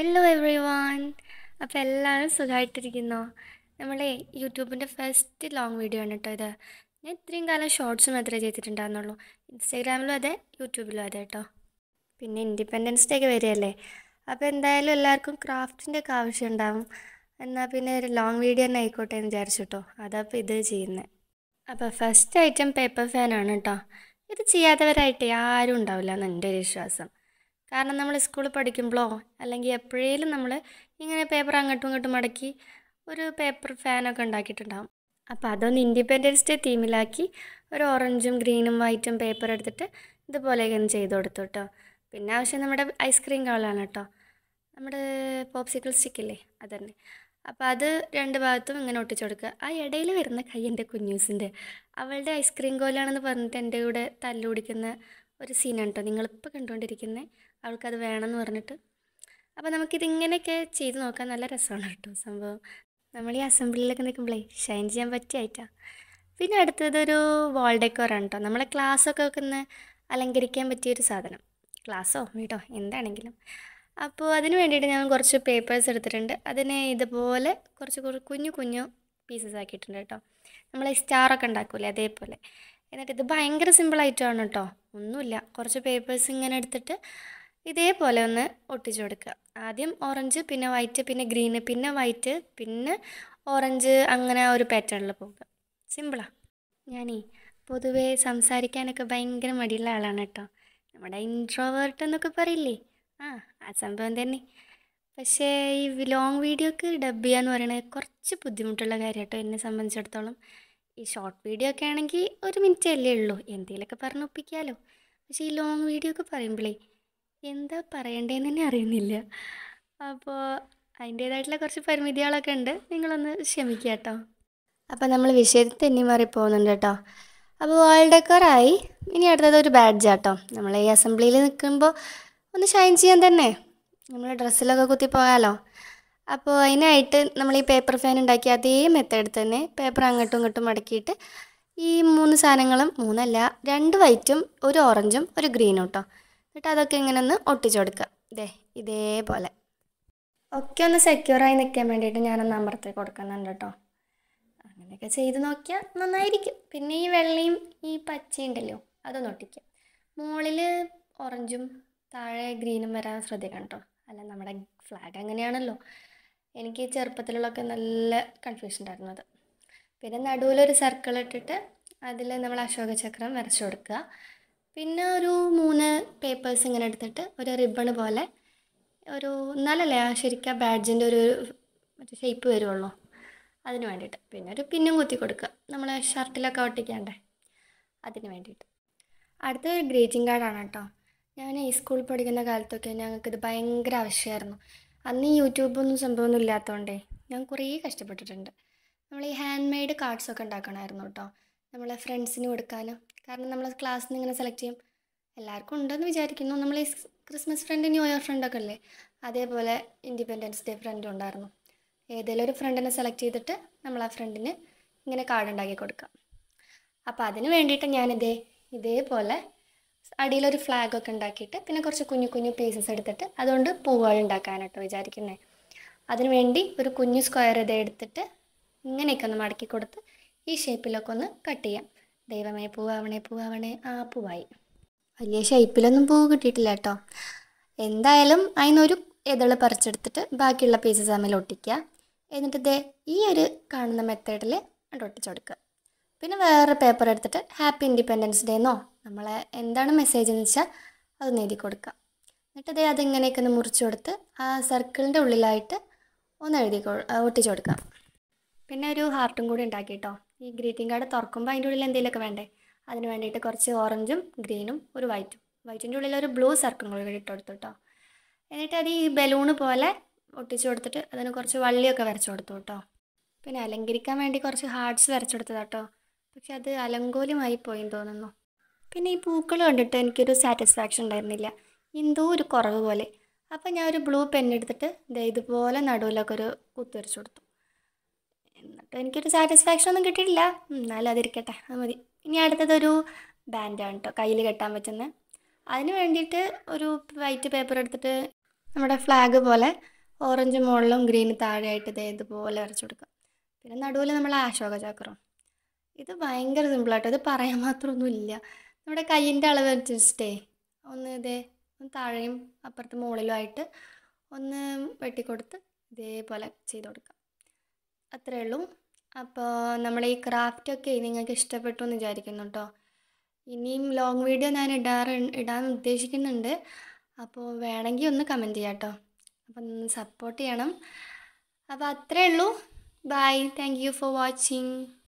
Hello every one. അപ്പോൾ എല്ലാവരും സുഖമായിട്ടിരിക്കുന്നോ? നമ്മളെ യൂട്യൂബിൻ്റെ ഫസ്റ്റ് ലോങ് വീഡിയോ ആണ് കേട്ടോ ഇത്. ഞാൻ ഇത്രയും കാലം ഷോർട്സ് മാത്രമേ ചെയ്തിട്ടുണ്ടായിരുന്നുള്ളൂ. ഇൻസ്റ്റാഗ്രാമിലും അതെ, യൂട്യൂബിലും അതെ കേട്ടോ. പിന്നെ ഇൻഡിപെൻഡൻസ് ഡേ ഒക്കെ വരികയല്ലേ, അപ്പോൾ എന്തായാലും എല്ലാവർക്കും ക്രാഫ്റ്റിൻ്റെ ഒക്കെ ആവശ്യം ഉണ്ടാവും. എന്നാൽ പിന്നെ ഒരു ലോങ് വീഡിയോ തന്നെ ആയിക്കോട്ടെ എന്ന് വിചാരിച്ചു കേട്ടോ. അതപ്പോൾ ഇത് ചെയ്യുന്നത്. അപ്പോൾ ഫസ്റ്റ് ഐറ്റം പേപ്പർ ഫാനാണ് കേട്ടോ. ഇത് ചെയ്യാത്തവരായിട്ട് ആരും ഉണ്ടാവില്ല എന്ന് എൻ്റെ ഒരു വിശ്വാസം. കാരണം നമ്മൾ സ്കൂളിൽ പഠിക്കുമ്പോഴോ അല്ലെങ്കിൽ എപ്പോഴേലും നമ്മൾ ഇങ്ങനെ പേപ്പർ അങ്ങോട്ടും ഇങ്ങോട്ടും മടക്കി ഒരു പേപ്പർ ഫാനൊക്കെ ഉണ്ടാക്കിയിട്ടുണ്ടാകും. അപ്പോൾ അതൊന്ന് ഇൻഡിപെൻഡൻസ് ഡേ തീമിലാക്കി ഒരു ഓറഞ്ചും ഗ്രീനും വൈറ്റും പേപ്പർ എടുത്തിട്ട് ഇതുപോലെയൊക്കെ ഒന്ന് ചെയ്ത് കൊടുത്തു കേട്ടോ. പിന്നെ ആവശ്യം നമ്മുടെ ഐസ്ക്രീം കവളാണ് കേട്ടോ. നമ്മുടെ പോപ്സിക്കിൾ സ്റ്റിക്കില്ലേ, അതന്നെ. അപ്പോൾ അത് രണ്ട് ഭാഗത്തും ഇങ്ങനെ ഒട്ടിച്ചു കൊടുക്കുക. ആ ഇടയിൽ വരുന്ന കൈ എൻ്റെ കുഞ്ഞൂസിൻ്റെ, അവളുടെ ഐസ്ക്രീം കോലാണെന്ന് പറഞ്ഞിട്ട് എൻ്റെ കൂടെ തല്ലുപിടിക്കുന്ന ഒരു സീനാണ് കേട്ടോ നിങ്ങളിപ്പോൾ കണ്ടുകൊണ്ടിരിക്കുന്നത്. അവൾക്കത് വേണമെന്ന് പറഞ്ഞിട്ട്. അപ്പോൾ നമുക്കിതിങ്ങനെയൊക്കെ ചെയ്ത് നോക്കാൻ നല്ല രസമാണ് കേട്ടോ സംഭവം. നമ്മൾ ഈ അസംബ്ലിയിലൊക്കെ നിൽക്കുമ്പോഴേ ഷൈൻ ചെയ്യാൻ പറ്റിയായിട്ടാണ്. പിന്നെ അടുത്തതൊരു വാൾ ഡെക്കോറാണ് കേട്ടോ. നമ്മളെ ക്ലാസ്സൊക്കെ വെക്കുന്ന അലങ്കരിക്കാൻ പറ്റിയൊരു സാധനം, ക്ലാസ്സോ വീടോ എന്താണെങ്കിലും. അപ്പോൾ അതിന് വേണ്ടിയിട്ട് ഞാൻ കുറച്ച് പേപ്പേഴ്സ് എടുത്തിട്ടുണ്ട്. അതിനെ ഇതുപോലെ കുറച്ച് കുഞ്ഞു കുഞ്ഞു പീസസ് ആക്കിയിട്ടുണ്ട് കേട്ടോ. നമ്മൾ ഈ സ്റ്റാറൊക്കെ ഉണ്ടാക്കൂലേ അതേപോലെ. എന്നിട്ട് ഇത് ഭയങ്കര സിമ്പിളായിട്ടാണ് കേട്ടോ. ഒന്നുമില്ല, കുറച്ച് പേപ്പേഴ്സ് ഇങ്ങനെ എടുത്തിട്ട് ഇതേപോലെ ഒന്ന് ഒട്ടിച്ചു കൊടുക്കുക. ആദ്യം ഓറഞ്ച്, പിന്നെ വൈറ്റ്, പിന്നെ ഗ്രീന്, പിന്നെ വൈറ്റ്, പിന്നെ ഓറഞ്ച്, അങ്ങനെ ആ ഒരു പാറ്റേണിൽ പോകുക. സിമ്പിളാണ്. ഞാനീ പൊതുവേ സംസാരിക്കാനൊക്കെ ഭയങ്കര മടിയുള്ള ആളാണ് കേട്ടോ. നമ്മുടെ ഇൻട്രോവേർട്ട് എന്നൊക്കെ പറയില്ലേ, ആ സംഭവം തന്നെ. പക്ഷേ ഈ ലോങ് വീഡിയോക്ക് ഡബ് ചെയ്യാന്ന് പറയുന്നത് കുറച്ച് ബുദ്ധിമുട്ടുള്ള കാര്യം കേട്ടോ എന്നെ സംബന്ധിച്ചിടത്തോളം. ഈ ഷോർട്ട് വീഡിയോ ഒക്കെ ആണെങ്കിൽ 1 മിനിറ്റ് അല്ലേ ഉള്ളൂ, എന്തെങ്കിലുമൊക്കെ പറഞ്ഞ് ഒപ്പിക്കാമല്ലോ. പക്ഷേ ഈ ലോങ് വീഡിയോ ഒക്കെ പറയുമ്പോഴേ എന്താ പറയണ്ടേന്ന് തന്നെ അറിയുന്നില്ല. അപ്പോൾ അതിൻ്റേതായിട്ടുള്ള കുറച്ച് പരിമിതികളൊക്കെ ഉണ്ട്, നിങ്ങളൊന്ന് ക്ഷമിക്കുക കേട്ടോ. അപ്പോൾ നമ്മൾ വിഷയത്തിൽ തന്നെ മാറിപ്പോകുന്നുണ്ട് കേട്ടോ. അപ്പോൾ വാൾ ഡെക്കറായി. ഇനി അടുത്തത് ഒരു ബാഡ്ജ് കേട്ടോ. നമ്മൾ ഈ അസംബ്ലിയിൽ നിൽക്കുമ്പോൾ ഒന്ന് ഷൈൻ ചെയ്യാൻ തന്നെ, നമ്മൾ ഡ്രസ്സിലൊക്കെ കുത്തി പോകാമല്ലോ. അപ്പോൾ അതിനായിട്ട് നമ്മൾ ഈ പേപ്പർ ഫാൻ ഉണ്ടാക്കി അതേ മെത്തേഡ് തന്നെ പേപ്പർ അങ്ങോട്ടും ഇങ്ങോട്ടും മടക്കിയിട്ട് ഈ 3 സാധനങ്ങളും, 3 അല്ല 2 വൈറ്റും 1 ഓറഞ്ചും 1 ഗ്രീനും കേട്ടോ. എന്നിട്ട് അതൊക്കെ ഇങ്ങനെ ഒന്ന് ഒട്ടിച്ചു കൊടുക്കുക. ഇതേപോലെ ഒക്കെ ഒന്ന് സെക്യൂറായി നിൽക്കാൻ വേണ്ടിയിട്ട് ഞാനൊന്ന് അമർത്തി കൊടുക്കുന്നുണ്ട് കേട്ടോ. അങ്ങനെയൊക്കെ ചെയ്ത് നോക്കിയാൽ നന്നായിരിക്കും. പിന്നെ ഈ വെള്ളയും ഈ പച്ചയും ഉണ്ടല്ലോ, അതൊന്ന് ഒട്ടിക്കാം. മുകളിൽ ഓറഞ്ചും താഴെ ഗ്രീനും വരാൻ ശ്രദ്ധിക്കണം കേട്ടോ. അല്ല നമ്മുടെ ഫ്ലാഗ് അങ്ങനെയാണല്ലോ. എനിക്ക് ചെറുപ്പത്തിലുള്ളൊക്കെ നല്ല കൺഫ്യൂഷൻ ഉണ്ടായിരുന്നു അത്. പിന്നെ നടുവിലൊരു സർക്കിൾ ഇട്ടിട്ട് അതിൽ നമ്മൾ അശോകചക്രം വരച്ചു കൊടുക്കുക. പിന്നെ ഒരു 3 പേപ്പേഴ്സ് ഇങ്ങനെ എടുത്തിട്ട് ഒരു റിബണ് പോലെ ഒരു, എന്നാലല്ലേ ആ ശരിക്കും ആ ബാഡ്ജിൻ്റെ ഒരു മറ്റേ ഷേപ്പ് വരുള്ളൂ, അതിന് വേണ്ടിയിട്ട്. പിന്നെ ഒരു പിന്നും കുത്തി കൊടുക്കുക, നമ്മൾ ഷർട്ടിലൊക്കെ ഒട്ടിക്കാണ്ടേ, അതിന് വേണ്ടിയിട്ട്. അടുത്തൊരു ഗ്രീറ്റിംഗ് കാർഡാണ് കേട്ടോ. ഞാൻ ഈ സ്കൂളിൽ പഠിക്കുന്ന കാലത്തൊക്കെ ഞങ്ങൾക്കിത് ഭയങ്കര ആവശ്യമായിരുന്നു. അന്ന് ഈ യൂട്യൂബൊന്നും സംഭവമൊന്നും ഇല്ലാത്തതുകൊണ്ടേ ഞാൻ കുറേ കഷ്ടപ്പെട്ടിട്ടുണ്ട്. നമ്മൾ ഈ ഹാൻഡ് മെയ്ഡ് കാർഡ്സൊക്കെ ഉണ്ടാക്കണമായിരുന്നു കേട്ടോ, നമ്മളെ ഫ്രണ്ട്സിന് കൊടുക്കാനും. കാരണം നമ്മൾ ക്ലാസ്സിൽ നിന്ന് ഇങ്ങനെ സെലക്ട് ചെയ്യും, എല്ലാവർക്കും ഉണ്ടെന്ന് വിചാരിക്കുന്നു. നമ്മൾ ഈ ക്രിസ്മസ് ഫ്രണ്ട്, ന്യൂ ഇയർ ഫ്രണ്ടൊക്കെ അല്ലേ, അതേപോലെ ഇൻഡിപെൻഡൻസ് ഡേ ഫ്രണ്ടും ഉണ്ടായിരുന്നു. ഏതെങ്കിലും ഒരു ഫ്രണ്ടിനെ സെലക്ട് ചെയ്തിട്ട് നമ്മൾ ആ ഫ്രണ്ടിന് ഇങ്ങനെ കാർഡ് ഉണ്ടാക്കി കൊടുക്കാം. അപ്പോൾ അതിന് വേണ്ടിയിട്ട് ഇതേപോലെ അടിയിലൊരു ഫ്ലാഗൊക്കെ ഉണ്ടാക്കിയിട്ട് പിന്നെ കുറച്ച് കുഞ്ഞു കുഞ്ഞു പീസസ് എടുത്തിട്ട് അതുകൊണ്ട് പൂവുകൾ ഉണ്ടാക്കാനായിട്ടോ വിചാരിക്കുന്നത്. അതിന് വേണ്ടി ഒരു കുഞ്ഞു സ്ക്വയർ എടുത്തിട്ട് ഇങ്ങനെയൊക്കെ ഒന്ന് മടക്കി കൊടുത്ത് ഈ ഷേപ്പിലൊക്കെ ഒന്ന് കട്ട് ചെയ്യാം. ദൈവമേ, പൂവാവണേ പൂവാവണേ, ആ പൂവായി. വലിയ ഷേപ്പിലൊന്നും പൂവ് കിട്ടിയിട്ടില്ല കേട്ടോ. എന്തായാലും അതിനൊരു ഇതള് പറിച്ചെടുത്തിട്ട് ബാക്കിയുള്ള പീസസ് തമ്മിൽ ഒട്ടിക്കുക. എന്നിട്ട് ഈ ഒരു കാണുന്ന മെത്തേഡിൽ ഒട്ടിച്ചു കൊടുക്കുക. പിന്നെ വേറെ പേപ്പർ എടുത്തിട്ട് ഹാപ്പി ഇൻഡിപെൻഡൻസ് ഡേ എന്നോ നമ്മളെ എന്താണ് മെസ്സേജ് എന്ന് വെച്ചാൽ അതൊന്ന് എഴുതി കൊടുക്കുക. എന്നിട്ട് അതിങ്ങനെയൊക്കെ ഒന്ന് മുറിച്ച് കൊടുത്ത് ആ സർക്കിളിൻ്റെ ഉള്ളിലായിട്ട് ഒന്ന് ഒട്ടിച്ചു കൊടുക്കാം. പിന്നെ ഒരു ഹാർട്ടും കൂടി ഉണ്ടാക്കിയിട്ടോ. ഈ ഗ്രീറ്റിംഗ് കാർഡ് തുറക്കുമ്പോൾ അതിൻ്റെ ഉള്ളിൽ എന്തെങ്കിലുമൊക്കെ വേണ്ടേ, അതിന് വേണ്ടിയിട്ട് കുറച്ച് ഓറഞ്ചും ഗ്രീനും ഒരു വൈറ്റിൻ്റെ ഉള്ളിൽ ഒരു ബ്ലൂ സർക്കിളും കൂടി ഇട്ട് കൊടുത്തു കേട്ടോ. എന്നിട്ട് അത് ഈ ബലൂണ് പോലെ ഒട്ടിച്ചു കൊടുത്തിട്ട് അതിന് കുറച്ച് വള്ളിയൊക്കെ വരച്ചു കൊടുത്തു കേട്ടോ. പിന്നെ അലങ്കരിക്കാൻ വേണ്ടി കുറച്ച് ഹാർട്ട്സ് വരച്ചു കൊടുത്തത് കേട്ടോ. പക്ഷെ അത് അലങ്കോലമായി പോയെന്ന് തോന്നുന്നു. പിന്നെ ഈ പൂക്കൾ കണ്ടിട്ട് എനിക്കൊരു സാറ്റിസ്ഫാക്ഷൻ ഉണ്ടായിരുന്നില്ല, എന്തോ ഒരു കുറവ് പോലെ. അപ്പം ഞാൻ ഒരു ബ്ലൂ പെന്നെടുത്തിട്ട് ഇതുപോലെ നടുവിലൊക്കെ ഒരു കുത്തി വരച്ചു കൊടുത്തു. എന്നിട്ട് എനിക്കൊരു സാറ്റിസ്ഫാക്ഷൻ ഒന്നും കിട്ടിയിട്ടില്ല, എന്നാലും അതിരിക്കട്ടെ, അത് മതി. ഇനി അടുത്തതൊരു ബാൻഡാണ് കേട്ടോ, കയ്യിൽ കെട്ടാൻ പറ്റുന്നത്. അതിന് വേണ്ടിയിട്ട് ഒരു വൈറ്റ് പേപ്പർ എടുത്തിട്ട് നമ്മുടെ ഫ്ലാഗ് പോലെ ഓറഞ്ച് മുകളിലും ഗ്രീൻ താഴെയായിട്ട് ഇതുപോലെ വരച്ചു കൊടുക്കുക. പിന്നെ നടുവിൽ നമ്മൾ അശോക ചക്രം. ഇത് ഭയങ്കര സിമ്പിളാട്ടോ, ഇത് പറയാൻ മാത്രമൊന്നുമില്ല. നമ്മുടെ കയ്യിൻ്റെ അളവ് അനുസരിച്ചിട്ടേ ഒന്ന് ഒന്ന് താഴെയും അപ്പുറത്ത് മുകളിലുമായിട്ട് ഒന്ന് വെട്ടിക്കൊടുത്ത് ഇതേപോലെ ചെയ്ത് കൊടുക്കാം. അത്രയേ ഉള്ളൂ. അപ്പോൾ നമ്മുടെ ഈ ക്രാഫ്റ്റൊക്കെ നിങ്ങൾക്ക് ഇഷ്ടപ്പെട്ടു എന്ന് വിചാരിക്കുന്നു കേട്ടോ. ഇനിയും ലോങ് വീഡിയോ ഞാൻ ഇടാൻ ഉദ്ദേശിക്കുന്നുണ്ട്. അപ്പോൾ വേണമെങ്കിൽ ഒന്ന് കമൻറ്റ് ചെയ്യാം കേട്ടോ. അപ്പം ഒന്ന് സപ്പോർട്ട് ചെയ്യണം. അപ്പോൾ അത്രയേ ഉള്ളൂ. Bye. Thank you for watching.